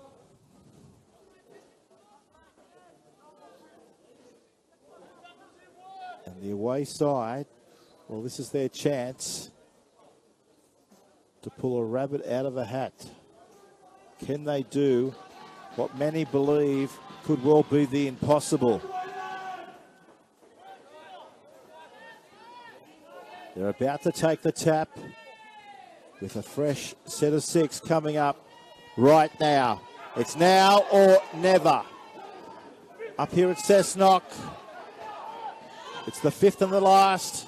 And the away side, well, this is their chance to pull a rabbit out of a hat. Can they do what many believe could well be the impossible? They're about to take the tap with a fresh set of 6 coming up right now. It's now or never. Up here at Cessnock. It's the 5th and the last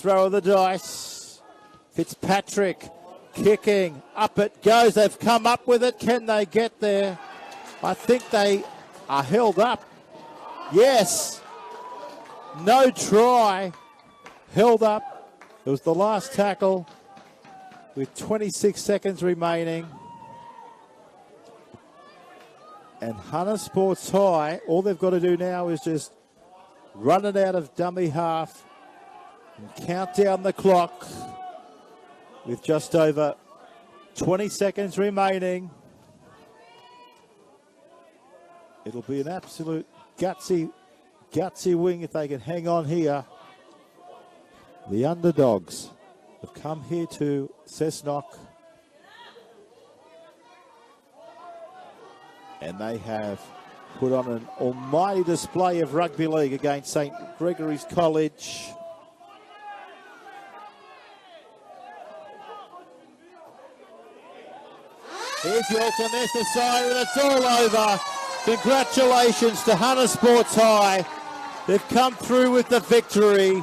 throw of the dice. Fitzpatrick kicking, up it goes. They've come up with it. Can they get there? I think they are held up. Yes. No try. Held up. It was the last tackle with 26 seconds remaining. And Hunter Sports High, all they've got to do now is just run it out of dummy half and count down the clock with just over 20 seconds remaining. It'll be an absolute gutsy wing if they can hang on here. The underdogs have come here to Cessnock and they have put on an almighty display of rugby league against St. Gregory's College. Here's Yalton, there's the siren, it's all over. Congratulations to Hunter Sports High. They've come through with the victory.